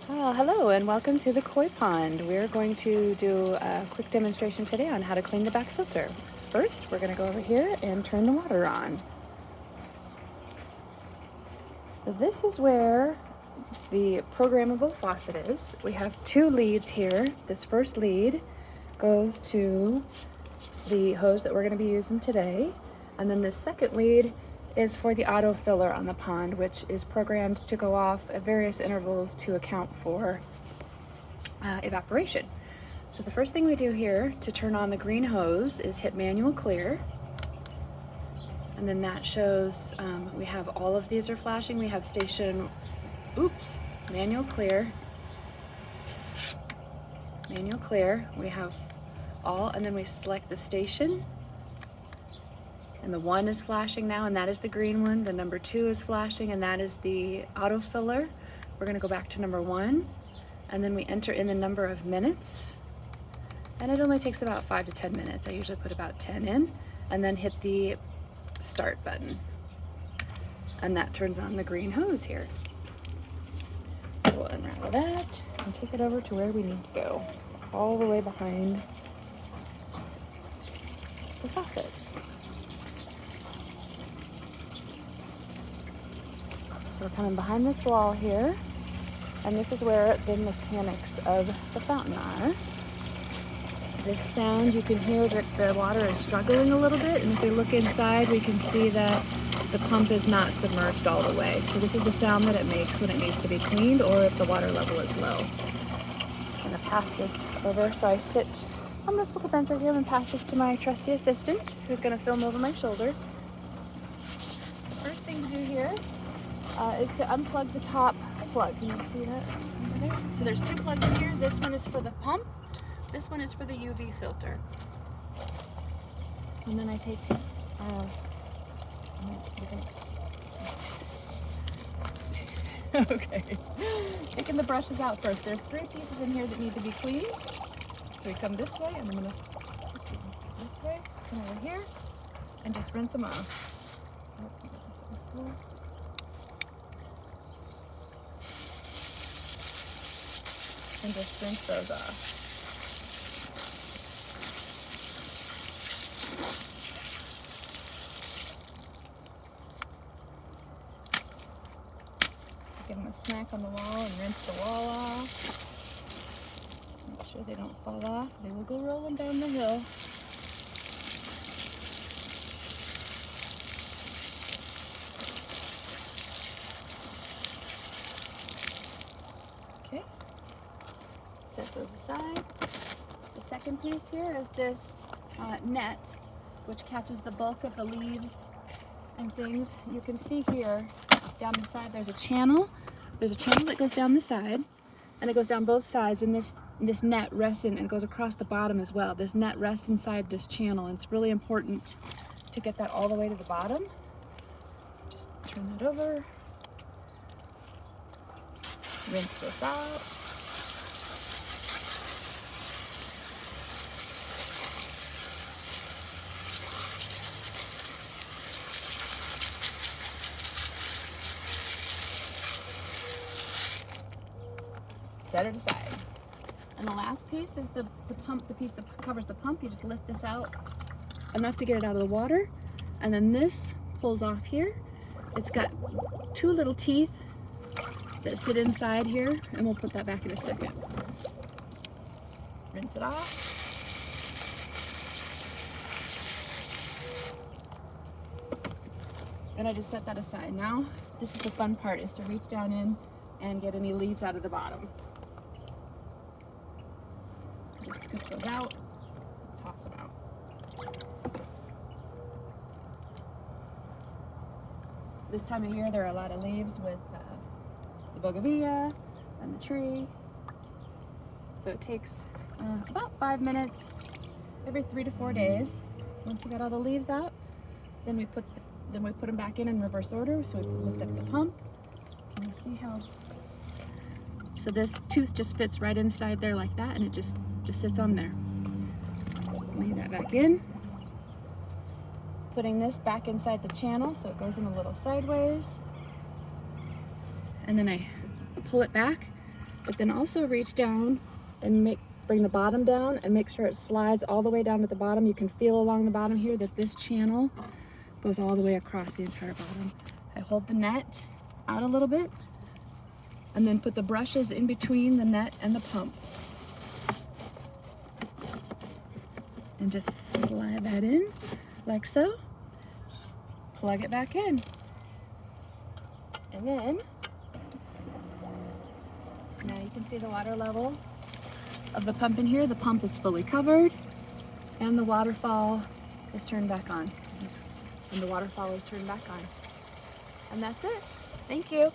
Hello and welcome to the koi pond. We're going to do a quick demonstration today on how to clean the back filter. First, we're going to go over here and turn the water on. So this is where the programmable faucet is. We have two leads here. This first lead goes to the hose that we're going to be using today, and then the second lead is for the auto filler on the pond, which is programmed to go off at various intervals to account for evaporation. So the first thing we do here to turn on the green hose is hit manual clear, and then that shows we have all of these are flashing. We have station, manual clear, we have all, and then we select the station, and the 1 is flashing now, and that is the green one. The number 2 is flashing, and that is the auto filler. We're going to go back to number 1, and then we enter in the number of minutes, and it only takes about 5 to 10 minutes. I usually put about 10 in, and then hit the start button, and that turns on the green hose here. We'll unravel that and take it over to where we need to go, all the way behind the faucet. So we're coming behind this wall here, and this is where the mechanics of the fountain are. This sound, you can hear that the water is struggling a little bit, and if we look inside, we can see that the pump is not submerged all the way. So this is the sound that it makes when it needs to be cleaned, or if the water level is low. I'm gonna pass this over, so I sit on this little bench right here and pass this to my trusty assistant, who's gonna film over my shoulder. The first thing to do here is to unplug the top plug. Can you see that over there? So there's 2 plugs in here. This one is for the pump. This one is for the UV filter. And then I take, okay, taking the brushes out first. There's 3 pieces in here that need to be cleaned. So we come this way, and I'm gonna this way, come over here, and just rinse them off. Oh, I got this on the floor. And just rinse those off. Give them a smack on the wall and rinse the wall off. Make sure they don't fall off. They will go rolling down the hill. Okay. Set those aside. The second piece here is this net, which catches the bulk of the leaves and things. You can see here down the side there's a channel. There's a channel that goes down the side, and it goes down both sides, and this net rests in and goes across the bottom as well. This net rests inside this channel, and it's really important to get that all the way to the bottom. Just turn that over. Rinse this out. Set it aside. And the last piece is the pump, the piece that covers the pump. You just lift this out enough to get it out of the water, and then this pulls off here. It's got 2 little teeth that sit inside here, and we'll put that back in a second. Rinse it off. And I just set that aside. Now, this is the fun part, is to reach down in and get any leaves out of the bottom. Just scoop those out, toss them out. This time of year, there are a lot of leaves with the bougainvillea and the tree. So it takes about 5 minutes every 3 to 4 days. Once you got all the leaves out, then we put them back in reverse order. So we lift up the pump. Can you see how? So this tooth just fits right inside there like that, and it just sits on there. Lay that back in. Putting this back inside the channel so it goes in a little sideways. And then I pull it back but then also reach down and bring the bottom down and make sure it slides all the way down to the bottom. You can feel along the bottom here that this channel goes all the way across the entire bottom. I hold the net out a little bit and then put the brushes in between the net and the pump. And just slide that in like so. Plug it back in. And then, now you can see the water level of the pump in here. The pump is fully covered and the waterfall is turned back on. And the waterfall is turned back on. And that's it. Thank you.